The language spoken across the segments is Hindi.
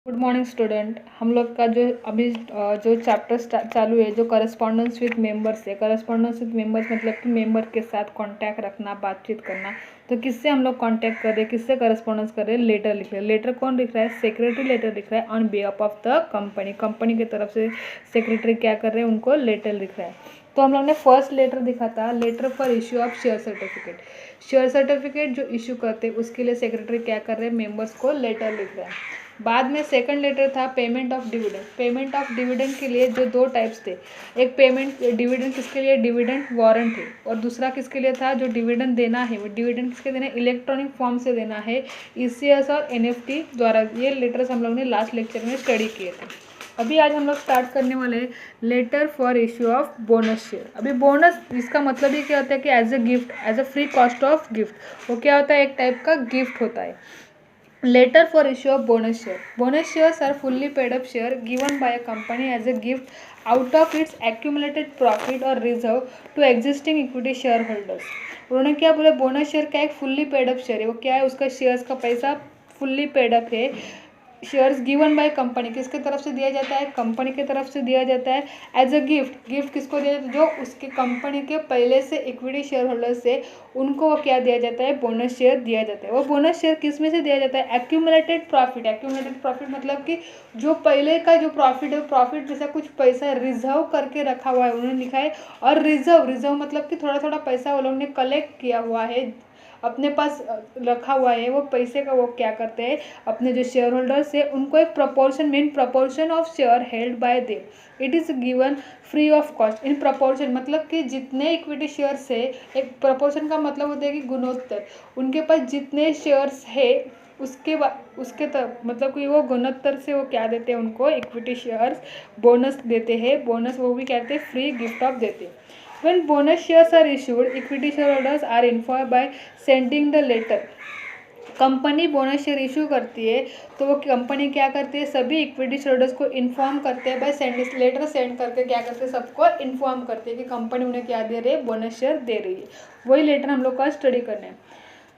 Good morning student. हम लोग का जो अभी जो चैप्टर चालू है, जो करस्पॉन्डेंस विद मेंबर्स है। करस्पॉन्डेंस विद मेंबर्स मतलब कि मेंबर के साथ कांटेक्ट रखना, बातचीत करना। तो किससे हम लोग कांटेक्ट कर रहे हैं, किससे करस्पॉन्डेंस कर रहे हैं? लेटर लिख रहे हैं। लेटर कौन लिख रहा है? सेक्रेटरी लेटर लिख रहा है on behalf of the company. Company की तरफ से सेक्रेटरी क्या कर रहे हैं? उनको लेटर लिख रहा है। तो हम लोग ने फर्स्ट लेटर दिखा था, letter for issue of share certificate. Share certificate जो इशू करते हैं उसके लिए सेक्रेटरी क्या कर रहे हैं? मेंबर्स को लेटर लिख रहे हैं। बाद में सेकंड लेटर था payment of dividend. Payment of dividend के लिए जो दो टाइप्स थे, एक पेमेंट डिविडेंड किसके लिए? डिविडेंड वारंट है। और दूसरा किसके लिए था? जो डिविडेंड देना है वो डिविडेंड किसके देना है? इलेक्ट्रॉनिक फॉर्म से देना है, ईसीएस और एनएफटी द्वारा। ये लेटर्स हम लोग ने लास्ट लेक्चर में स्टडी किए थे। अभी आज हम लोग स्टार्ट करने वाले हैं letter for issue of bonus share. अभी बोनस इसका मतलब ही क्या होता है कि as a gift, as a free cost of gift. वो क्या होता है? एक टाइप का गिफ्ट होता है। Letter for issue of bonus share. Bonus shares are fully paid up share given by a company as a gift out of its accumulated profit or reserve to existing equity shareholders. उन्होंने क्या बोला? बोनस शेयर क्या है? फुल्ली पेड अप शेयर है। वो क्या है? उसका शेयर्स का पैसा फुल्ली पेड अप है। शेयर्स गिवन बाय कंपनी, किसके तरफ से दिया जाता है? कंपनी की तरफ से दिया जाता है एज अ गिफ्ट। गिफ्ट किसको दिया जाता है? जो उसके कंपनी के पहले से इक्विटी शेयर होल्डर्स है उनको वो क्या दिया जाता है? बोनस शेयर दिया जाता है। वो बोनस शेयर किस में से दिया जाता है? Accumulated profit. एक्यूमुलेटेड प्रॉफिट मतलब कि जो पहले का जो प्रॉफिट है, प्रॉफिट जैसा कुछ पैसा रिजर्व करके रखा हुआ है, उन्होंने लिखा है। और रिजर्व मतलब कि थोड़ा थोड़ा पैसा वो लोग ने कलेक्ट किया हुआ है, अपने पास रखा हुआ है। वो पैसे का वो क्या करते हैं? अपने जो शेयर होल्डर्स है उनको एक proportion, mean proportion of share held by them, it is given free of cost. In proportion मतलब कि जितने इक्विटी शेयर्स है, एक प्रपोर्शन का मतलब होता है कि गुणोत्तर। उनके पास जितने शेयर्स है उसके मतलब कि वो गुणोत्तर से वो क्या देते हैं? उनको इक्विटी शेयर्स बोनस देते हैं। बोनस वो भी कहते हैं फ्री गिफ्ट ऑफ देते हैं। When bonus shares are issued, equity shareholders are informed by sending the letter. Company bonus share issue करती है तो वो कंपनी क्या करती है? सभी इक्विटी शेयरहोल्डर्स को इन्फॉर्म करते हैं, बाय सेंड लेटर सेंड करके क्या करते हैं? सबको इन्फॉर्म करते हैं कि कंपनी उन्हें क्या दे रही है? बोनस शेयर दे रही है। वही लेटर हम लोग का स्टडी करना है।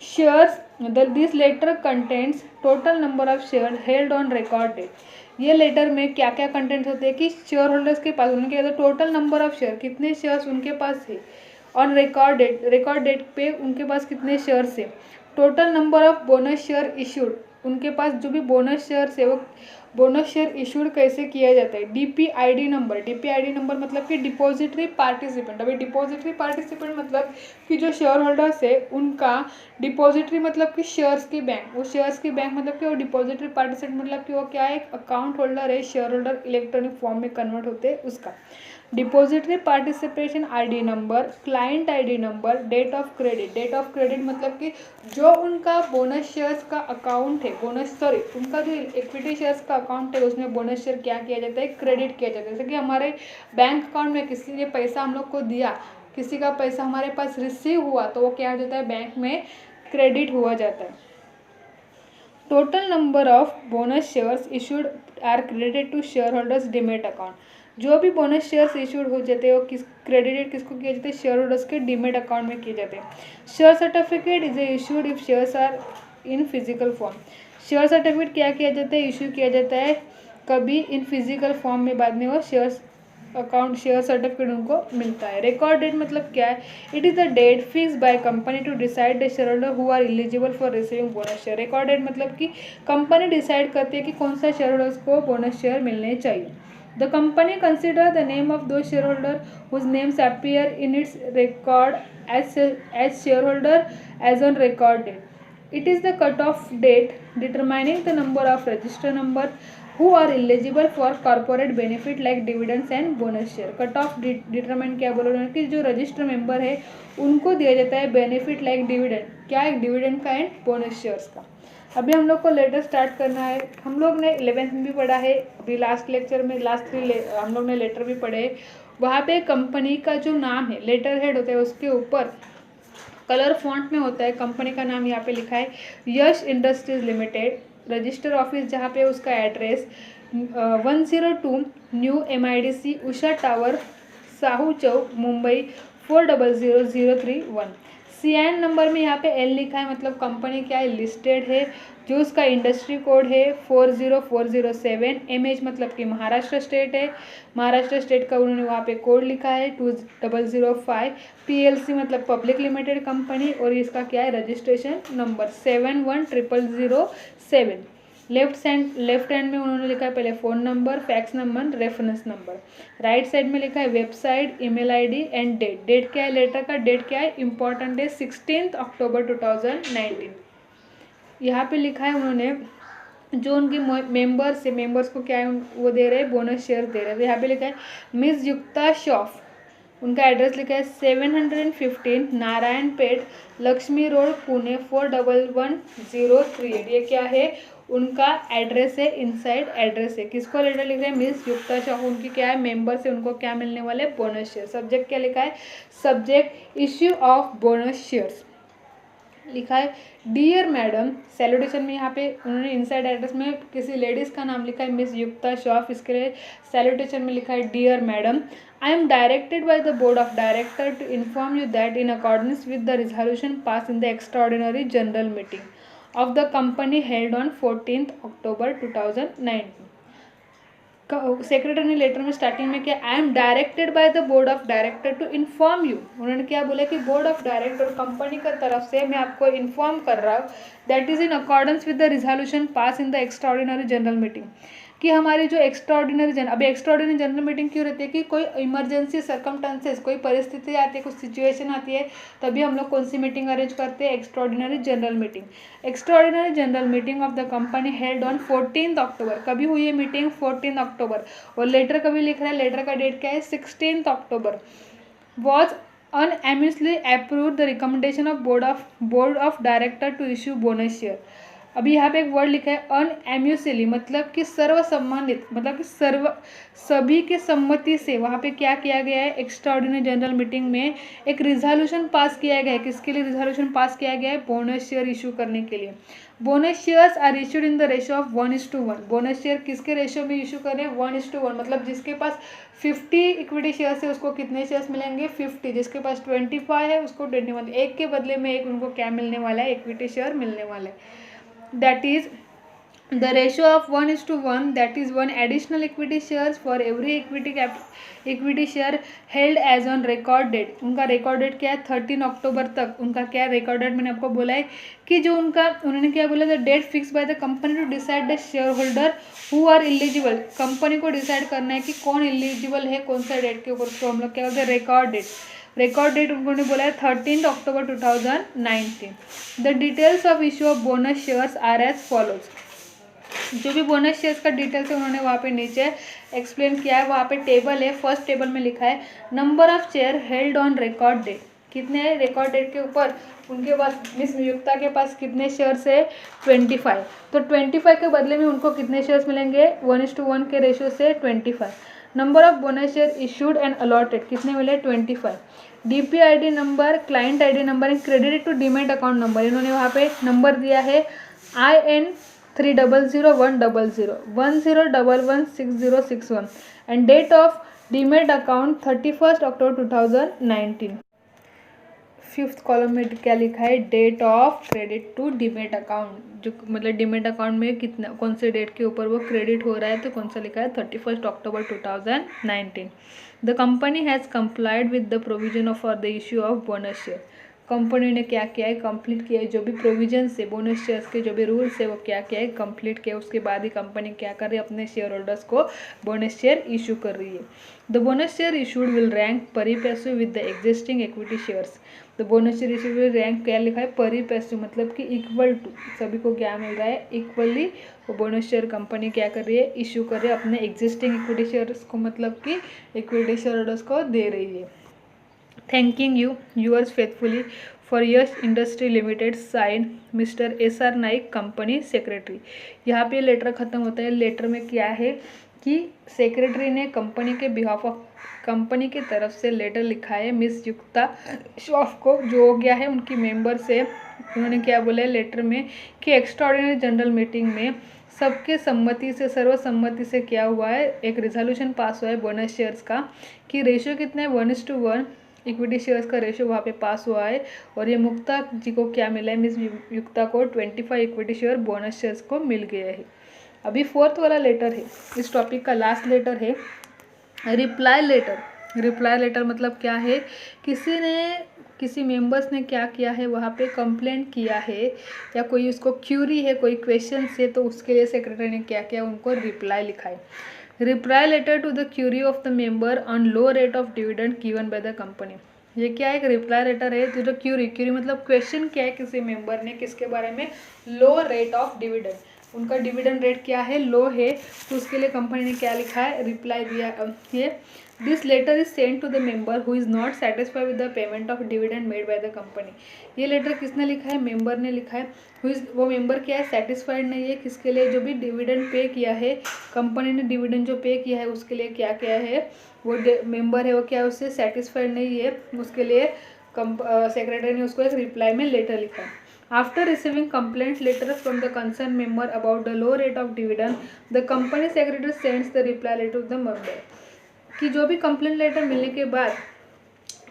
Shares, this letter contents total number of share held on record date. ये लेटर में क्या क्या कंटेंट्स होते हैं कि शेयर होल्डर्स के पास उनके टोटल नंबर ऑफ शेयर, कितने शेयर्स उनके पास है, on record date, record date पे उनके पास कितने शेयर्स है, total number of bonus share issued, उनके पास जो भी बोनस शेयर्स है वो बोनस शेयर इशूड कैसे किया जाता है, डीपीआईडी नंबर। डीपीआईडी नंबर मतलब कि डिपॉजिटरी पार्टिसिपेंट। अभी डिपॉजिटरी पार्टिसिपेंट मतलब कि जो शेयर होल्डर्स है उनका डिपॉजिटरी मतलब कि शेयर्स की बैंक, वो शेयर्स की बैंक मतलब कि वो डिपॉजिटरी पार्टिसिपेंट मतलब कि वो क्या है? एक अकाउंट होल्डर है, शेयर होल्डर इलेक्ट्रॉनिक फॉर्म में कन्वर्ट होते हैं उसका। Depository participation ID number, client ID number, date of credit. Date of credit मतलब कि जो उनका बोनस शेयर्स का अकाउंट है, उनका जो इक्विटी शेयर्स का अकाउंट है उसमें बोनस शेयर क्या किया जाता है? क्रेडिट किया जाता है। जैसे कि हमारे बैंक अकाउंट में किसी ने पैसा हम लोग को दिया, किसी का पैसा हमारे पास रिसीव हुआ तो वो क्या हो जाता है? बैंक में क्रेडिट हुआ जाता है। Total number of bonus shares issued are credited to share holders demat account. जो भी बोनस शेयर्स इशूड हो जाते हैं वो क्रेडिटेड किसको किए जाते हैं? शेयर होल्डर्स के डीमेट अकाउंट में किए जाते हैं। Share certificate is issued if shares are in physical form. Share certificate क्या किया जाता है? इशू किया जाता है कभी इन फिजिकल फॉर्म में, बाद में वो शेयर्स अकाउंट शेयर सर्टिफिकेट उनको मिलता है। रिकॉर्ड डेट मतलब क्या है? It is the date fix by company to decide the share holder who are eligible for receiving bonus share. Record date मतलब कि कंपनी डिसाइड करती है कि कौन सा शेयर होल्डर्स को बोनस शेयर मिलने चाहिए। The company consider the name of those share holder whose names appear in its record as share holder as on record date. It is the cut-off date determining the number of register number who are eligible for corporate benefit like dividends and bonus share. Cut-off determine क्या बोल रहे हैं कि जो रजिस्टर मेंबर है उनको दिया जाता है बेनिफिट लाइक डिविडेंड, क्या है? डिविडेंड का एंड बोनस शेयर्स का। अभी हम लोग को लेटर स्टार्ट करना है। हम लोग ने 11th में भी पढ़ा है, अभी लास्ट लेक्चर में लास्ट 3 हम लोग ने लेटर भी पढ़े। वहाँ पे कंपनी का जो नाम है, लेटर हेड होता है, उसके ऊपर कलर फॉन्ट में होता है कंपनी का नाम। यहाँ पे लिखा है यश इंडस्ट्रीज लिमिटेड, रजिस्टर ऑफिस जहाँ पे उसका address 102 new MIDC Usha tower, Sahu चौक, मुंबई 400031। CN नंबर में यहाँ पे L लिखा है, मतलब कंपनी क्या है, लिस्टेड है। जो उसका इंडस्ट्री कोड है 40407। MH मतलब कि महाराष्ट्र स्टेट है, महाराष्ट्र स्टेट का उन्होंने वहाँ पे कोड लिखा है 2005। PLC मतलब पब्लिक लिमिटेड कंपनी, और इसका क्या है, रजिस्ट्रेशन नंबर 71007। लेफ्ट हैंड में उन्होंने लिखा है पहले phone number, fax number, reference number. Right side में लिखा है website, email ID and date. Date क्या है, लेटर का डेट क्या है, इंपॉर्टेंट है 16 अक्टूबर 2019। यहाँ पे लिखा है उन्होंने जो उनकी मेंबर्स है, मेंबर्स को क्या है वो दे रहे हैं, बोनस शेयर दे रहे हैं। तो यहाँ पे लिखा है मिस युक्ता श्रॉफ, उनका एड्रेस लिखा है 715 नारायण पेट, लक्ष्मी रोड, पुणे 411038। ये क्या है, उनका एड्रेस है, इनसाइड एड्रेस है। किसको लेटर लिख रहे हैं, मिस युक्ता शाह, उनकी क्या है, मेंबर से उनको क्या मिलने वाले, बोनस शेयर। सब्जेक्ट क्या लिखा है, subject issue of bonus shares लिखा है। डियर मैडम, सैल्यूटेशन में यहाँ पे उन्होंने इनसाइड एड्रेस में किसी लेडीज़ का नाम लिखा है, मिस युक्ता श्रॉफ, इसके लिए सैल्यूटेशन में लिखा है dear madam, I am directed by the board of director to inform you that in accordance with the resolution pass in the extraordinary general meeting of the company held on 14 October 2019। Secretary ने लेटर में स्टार्टिंग में क्या, I am directed by the board of director to inform you, उन्होंने क्या बोला कि बोर्ड ऑफ डायरेक्टर कंपनी की तरफ से मैं आपको इन्फॉर्म कर रहा हूँ, that is in accordance with the resolution pass in the extraordinary general meeting, कि हमारी जो अभी एक्स्ट्राऑर्डिनरी जनरल मीटिंग क्यों रहती है, कि कोई इमरजेंसी सर्कमस्टांसेस, कोई परिस्थिति आती है, कुछ सिचुएशन आती है, तभी हम लोग कौन सी मीटिंग अरेंज करते हैं, extraordinary general meeting. Extraordinary general meeting of the company held on 14 अक्टूबर, कभी हुई है मीटिंग, 14 अक्टूबर, और लेटर कभी लिख रहा है, लेटर का डेट क्या है, 16 अक्टूबर, was unanimously approved the recommendation of board of director to issue bonus share। अभी यहाँ पे एक वर्ड लिखा है अनएम्यूसली, मतलब कि सर्वसम्मानित, मतलब कि सभी के सम्मति से वहाँ पे क्या किया गया है, एक्स्ट्राऑर्डिनरी जनरल मीटिंग में एक रिजोल्यूशन पास किया गया है। किसके लिए रिजोल्यूशन पास किया गया है, बोनस शेयर इशू करने के लिए। Bonus shares are issued in the ratio of 1:1। Bonus share किसके रेशियो में इशू करें, 1:1, मतलब जिसके पास 50 इक्विटी शेयर्स है उसको कितने शेयर्स मिलेंगे, 50। जिसके पास 25 है उसको 21, एक के बदले में एक उनको क्या मिलने वाला है, इक्विटी शेयर मिलने वाला है। That is the ratio of 1:1, that is 1 additional equity shares for every equity share held as on record date। उनका रिकॉर्ड डेट क्या है, 13 अक्टूबर तक उनका क्या रिकॉर्ड डेट, मैंने आपको बोला है कि जो उनका उन्होंने क्या बोला, the date fix by the company to decide the share holder who are eligible. Company को डिसाइड करना है कि कौन एलिजिबल है कौन सा डेट के ऊपर, उसको हम लोग क्या बोलते हैं, रिकॉर्ड डेट। रिकॉर्ड डेट उन्होंने बोला है 13 October 2019। The details of issue of bonus shares are as follows. जो भी बोनस शेयर्स का डिटेल्स है उन्होंने वहाँ पे नीचे एक्सप्लेन किया है। वहाँ पे टेबल है, फर्स्ट टेबल में लिखा है number of share held on record date, कितने रिकॉर्ड डेट के ऊपर उनके पास, मिस युक्ता के पास कितने शेयर्स है, 25। तो 25 के बदले में उनको कितने शेयर्स मिलेंगे, 1:1 के रेशियो से 25। Number of bonus share issued and allotted, कितने मिले, 25। DPID number, client ID number and credit to demat account number, इन्होंने वहाँ पे नंबर दिया है IN 300110010116061 and date of demat account 31 October 2019। Fifth column में क्या लिखा है, date of credit to demat account, जो मतलब डीमेट अकाउंट में कितना, कौन से डेट के ऊपर वो क्रेडिट हो रहा है, तो कौन सा लिखा है, 31 October 2019। The company has complied with the provision of for the issue of bonus share. Company ने क्या किया है, कंप्लीट किया है, जो भी प्रोविजन है बोनस शेयर्स के जो भी रूल्स है वो क्या किया है, कंप्लीट किया। उसके बाद ही कंपनी क्या कर रही है, अपने शेयर होल्डर्स को बोनस शेयर इशू कर रही है। The bonus share issued will rank pari passive with the existing equity shares. तो bonus share issue will rank क्या लिखा है, परी पैसिव, मतलब कि इक्वल टू, सभी को क्या मिल रहा है, इक्वली वो बोनस शेयर कंपनी क्या कर रही है, इशू कर रही है अपने एग्जिस्टिंग इक्विटी शेयर्स को, मतलब कि इक्विटी शेयर होल्डर्स को दे रही है। Thanking you yours faithfully for Yash industry limited, sign mister SR Naik, company secretary. यहाँ पे लेटर ख़त्म होता है। लेटर में क्या है कि सेक्रेटरी ने कंपनी के बिहाफ ऑफ कंपनी की तरफ से लेटर लिखा है मिस युक्ता श्रॉफ को, जो हो गया है उनकी मेंबर से। उन्होंने क्या बोला है लेटर में कि एक्स्ट्राऑर्डिनरी जनरल मीटिंग में सबके सम्मति से, सर्वसम्मति से क्या हुआ है, एक रिजोल्यूशन पास हुआ है बोनस शेयर्स का, कि रेशियो कितना है, 1:1, इक्विटी शेयर्स का रेशियो वहाँ पे पास हुआ है। और ये मुक्ता जी को क्या मिला है, मिस युक्ता को 25 इक्विटी शेयर बोनस शेयर्स को मिल गया है। अभी फोर्थ वाला लेटर है, इस टॉपिक का लास्ट लेटर है रिप्लाई लेटर। रिप्लाई लेटर मतलब क्या है, किसी मेंबर्स ने क्या किया है, वहाँ पे कंप्लेंट किया है या कोई उसको क्यूरी है, कोई क्वेश्चन है, तो उसके लिए सेक्रेटरी ने क्या किया, उनको रिप्लाई लिखा है। Reply letter to the query of the member on low rate of dividend given by the company. ये क्या है, एक रिप्लाई लेटर है टू द क्यूरी मतलब क्वेश्चन क्या है किसी मेंबर ने किसके बारे में, लो रेट ऑफ डिविडेंड, उनका डिविडेंड रेट क्या है, लो है, तो उसके लिए कंपनी ने क्या लिखा है, रिप्लाई दिया है। This letter is send to the member who is not satisfied with the payment of dividend made by the company. ये लेटर किसने लिखा है, मेंबर ने लिखा है। वो मेंबर क्या है, सेटिस्फाइड नहीं है किसके लिए, जो भी डिविडेंड पे किया है, कंपनी ने डिविडेंड जो पे किया है उसके लिए क्या किया है, वो मेंबर है वो क्या है, उससे सेटिस्फाइड नहीं है, उसके लिए सेक्रेटरी ने उसको एक रिप्लाई में लेटर लिखा है। After receiving complaint letter from the concerned member about the low rate of dividend, the company secretary sends the reply letter to the member। कि जो भी कंप्लेंट लेटर मिलने के बाद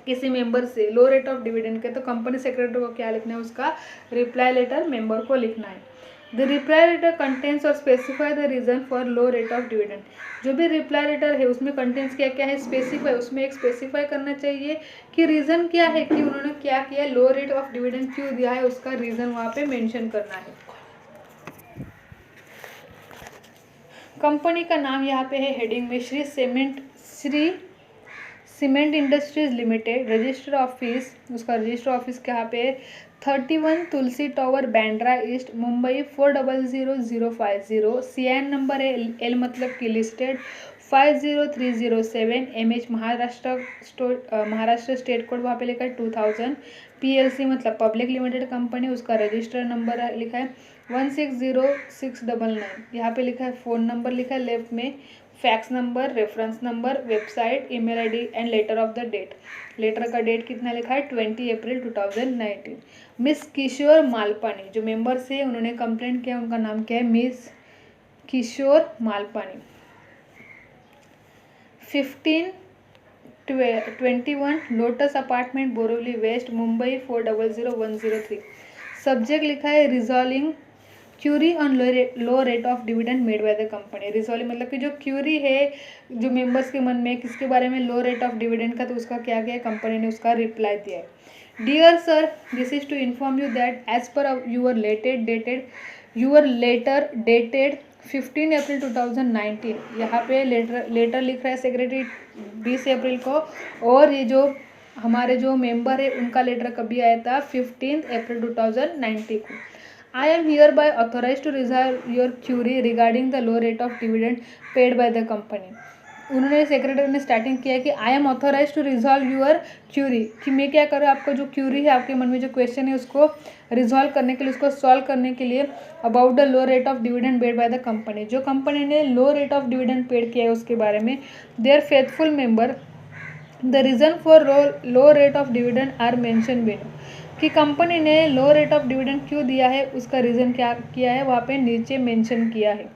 किसी मेंबर से लो रेट ऑफ डिविडेंड के, तो कंपनी सेक्रेटरी को क्या लिखना है, उसका रिप्लाई लेटर मेंबर को लिखना है। द रिप्लाई लेटर कंटेंट्स और specify the reason for low rate of dividend. जो भी रिप्लाई लेटर है उसमें कंटेंट्स क्या क्या है, स्पेसिफाई, उसमें एक स्पेसिफाई करना चाहिए कि रीज़न क्या है, कि उन्होंने क्या किया, लो रेट ऑफ डिविडेंड क्यों दिया है, उसका रीज़न वहाँ पे मेंशन करना है। कंपनी का नाम यहाँ पे है हेडिंग में Shri cement industries limited. Register office, उसका रजिस्टर ऑफिस कहाँ पे है, 31 Tulsi tower Bandra east Mumbai 400050। CN number है L मतलब की listed 50307। MH Maharashtra state code वहाँ पे लिखा है 2000। PLC मतलब पब्लिक लिमिटेड कंपनी, उसका रजिस्टर नंबर लिखा है 160699। यहाँ पे लिखा है फ़ोन नंबर लिखा है लेफ्ट में, fax number, reference number, website, email ID and letter of the date. Letter का डेट कितना लिखा है 20 अप्रैल 2019। मिस किशोर मालपानी जो मेंबर से उन्होंने कंप्लेंट किया, उनका नाम क्या है, miss Kishore Malpani. 1521 lotus apartment Borivali west Mumbai 400103। Subject लिखा है resolving query on low rate of dividend made by the company. Resolve मतलब कि जो क्यूरी है जो मेंबर्स के मन में किसके बारे में, लो रेट ऑफ डिविडेंड का, तो उसका क्या किया, कंपनी ने उसका रिप्लाई दिया है। Dear sir, this is to inform you that as per your letter dated 15 April 2019। यहाँ पे लेटर लिख रहा है सेक्रेटरी 20 अप्रैल को, और ये जो हमारे जो मेंबर है उनका लेटर कभी आया था 15 अप्रैल 2019 को। I am hereby authorized to resolve your query regarding the low rate of dividend paid by the company। उन्होंने सेक्रेटरी ने स्टार्टिंग किया कि I am authorise to resolve your query, कि मैं क्या करूँ, आपका जो क्यूरी है, आपके मन में जो क्वेश्चन है उसको रिजॉल्व करने के लिए, उसको सॉल्व करने के लिए, about the low rate of dividend paid by the company. जो कंपनी ने low rate of dividend paid किया है उसके बारे में, their faithful member the reason for low rate of dividend are mention below. कि कंपनी ने लो रेट ऑफ डिविडेंड क्यों दिया है, उसका रीज़न क्या किया है, वहाँ पे नीचे मेंशन किया है।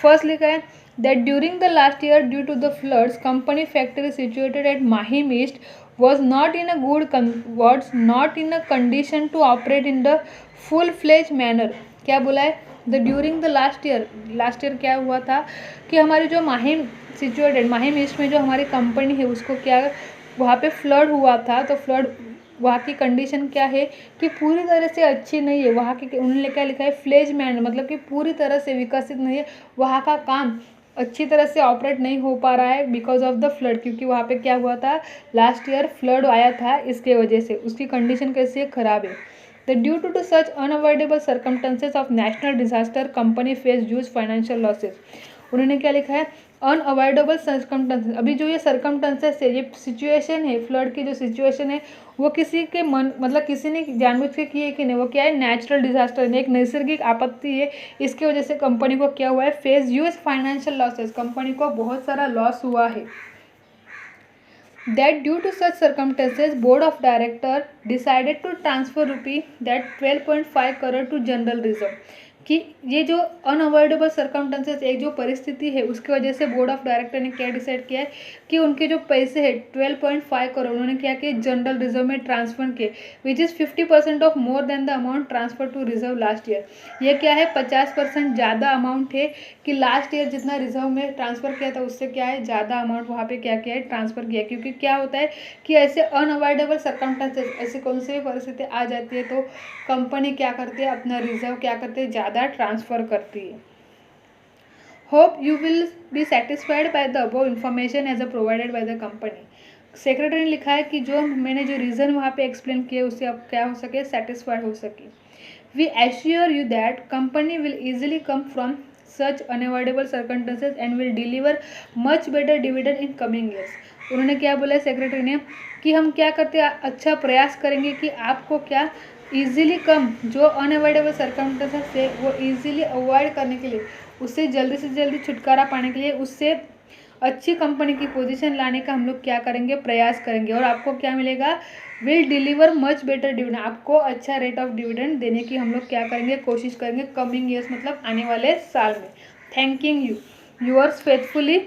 फर्स्ट लिखा है that during the last year due to the floods company factory situated at Mahim east was not in a condition to operate in the full fledged manner। क्या बोला है, the during the last year क्या हुआ था कि हमारी जो माहिम ईस्ट में जो हमारी कंपनी है उसको क्या, वहाँ पे फ्लड हुआ था, तो फ्लड वहाँ की कंडीशन क्या है कि पूरी तरह से अच्छी नहीं है, वहाँ की उन्होंने क्या लिखा है फ्लेज मैनर, मतलब कि पूरी तरह से विकसित नहीं है, वहाँ का काम अच्छी तरह से ऑपरेट नहीं हो पा रहा है बिकॉज ऑफ द फ्लड, क्योंकि वहाँ पे क्या हुआ था, लास्ट ईयर फ्लड आया था, इसके वजह से उसकी कंडीशन कैसी है, ख़राब है। The due to such unavoidable circumstances of national disaster company face huge financial losses. उन्होंने क्या लिखा है, अनअवॉइडेबल सर्कमस्टेंसेस। अभी जो ये सर्कमस्टेंसेस है, ये सिचुएशन है, फ्लड की जो सिचुएशन है वो किसी के मन, मतलब किसी ने जानबूझ के की है कि नहीं, वो क्या है, नेचुरल डिजास्टर, एक नैसर्गिक आपत्ति है, इसके वजह से कंपनी को क्या हुआ है, face huge financial losses, company को बहुत सारा लॉस हुआ है। That due to such circumstances, board of director decided to transfer ₹12.5 crore to general reserve। कि ये जो अनअवॉइडेबल सर्कमस्टेंसेस, एक जो परिस्थिति है उसकी वजह से बोर्ड ऑफ डायरेक्टर ने क्या डिसाइड किया है कि उनके जो पैसे है 12.5 करोड़ उन्होंने क्या किया, जनरल रिजर्व में ट्रांसफर किए, which is 50% of more than the amount transfer to reserve last year. ये क्या है, 50% ज़्यादा अमाउंट है कि लास्ट ईयर जितना रिजर्व में ट्रांसफ़र किया था उससे क्या है, ज़्यादा अमाउंट वहाँ पे क्या किया है, ट्रांसफ़र किया। क्योंकि क्या होता है कि ऐसे अनअवॉइडेबल सर्कमस्टेंसेस, ऐसी कौन सी भी परिस्थिति आ जाती है तो कंपनी क्या करती है, अपना रिजर्व क्या करती है, ज़्यादा ट्रांसफ़र करती है। Hope you will be satisfied by the above information as a provided by the company. Secretary ने लिखा है कि जो मैंने जो रीज़न वहाँ पे एक्सप्लेन किए उससे अब क्या हो सके, सेटिस्फाइड हो सके। We assure you that company will easily come from such unavoidable circumstances and will deliver much better dividend in coming years। उन्होंने क्या बोला है सेक्रेटरी ने कि हम क्या करते हैं, अच्छा प्रयास करेंगे कि आपको क्या इजीली कम जो अनअवॉइडेबल सर्कमस्टेंसेस है वो इजीली अवॉइड करने के लिए, उससे जल्दी से जल्दी छुटकारा पाने के लिए, उससे अच्छी कंपनी की पोजीशन लाने का हम लोग क्या करेंगे, प्रयास करेंगे। और आपको क्या मिलेगा, will deliver much better dividend, आपको अच्छा रेट ऑफ डिविडेंड देने की हम लोग क्या करेंगे, कोशिश करेंगे कमिंग ईयर्स मतलब आने वाले साल में। थैंकिंग यू, यूअर्स फेथफुली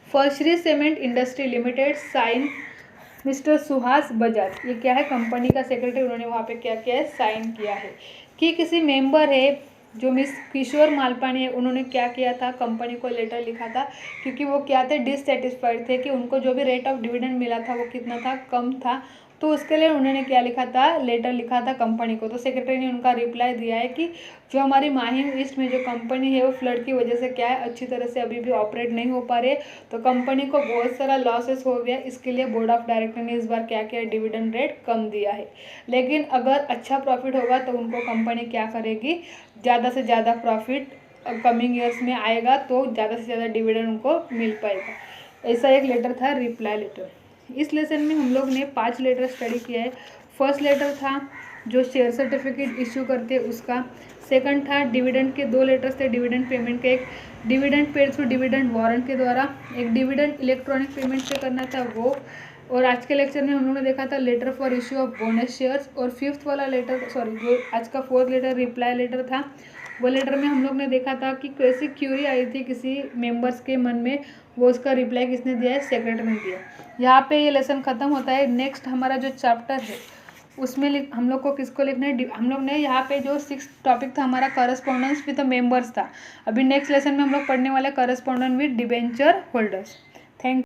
फर्श्री cement industry limited, sign mister Suhas Bajaj. ये क्या है, कंपनी का सेक्रेटरी, उन्होंने वहाँ पे क्या किया है, साइन किया है। कि किसी मेंबर है जो मिस किशोर मालपानी है, उन्होंने क्या किया था, कंपनी को लेटर लिखा था क्योंकि वो क्या थे, डिससेटिस्फाइड थे कि उनको जो भी रेट ऑफ डिविडेंड मिला था वो कितना था, कम था। तो उसके लिए उन्होंने क्या लिखा था, लेटर लिखा था कंपनी को। तो सेक्रेटरी ने उनका रिप्लाई दिया है कि जो हमारी माहिम ईस्ट में जो कंपनी है वो फ्लड की वजह से क्या है, अच्छी तरह से अभी भी ऑपरेट नहीं हो पा रही है, तो कंपनी को बहुत सारा लॉसेस हो गया। इसके लिए बोर्ड ऑफ डायरेक्टर ने इस बार क्या किया, डिविडेंड रेट कम दिया है। लेकिन अगर अच्छा प्रॉफिट होगा तो उनको कंपनी क्या करेगी, ज़्यादा से ज़्यादा प्रॉफिट कमिंग ईयर्स में आएगा तो ज़्यादा से ज़्यादा डिविडेंड उनको मिल पाएगा। ऐसा एक लेटर था, रिप्लाई लेटर। इस लेसन में हम लोग ने 5 लेटर स्टडी किया है। फर्स्ट लेटर था जो शेयर सर्टिफिकेट इश्यू करते उसका। सेकंड था डिविडेंड के 2 लेटर्स थे, डिविडेंड पेमेंट के, एक dividend paid through dividend warrant के द्वारा, एक डिविडेंड इलेक्ट्रॉनिक पेमेंट से करना था वो। और आज के लेक्चर में हम लोगों ने देखा था letter for issue of bonus shares. और फिफ्थ वाला लेटर, सॉरी जो आज का फोर्थ लेटर रिप्लाई लेटर था, वो लेटर में हम लोग ने देखा था कि कैसी क्यूरी आई थी किसी मेंबर्स के मन में, वो उसका रिप्लाई किसने दिया है, सेक्रेटरी ने दिया। यहाँ पे ये लेसन ख़त्म होता है। नेक्स्ट हमारा जो चैप्टर है उसमें हम लोग को किसको लिखना है, हम लोग ने यहाँ पे जो 6th टॉपिक था हमारा करस्पॉन्डेंस विद द मेंबर्स था। अभी नेक्स्ट लेसन में हम लोग पढ़ने वाले correspondence with debenture holders. Thank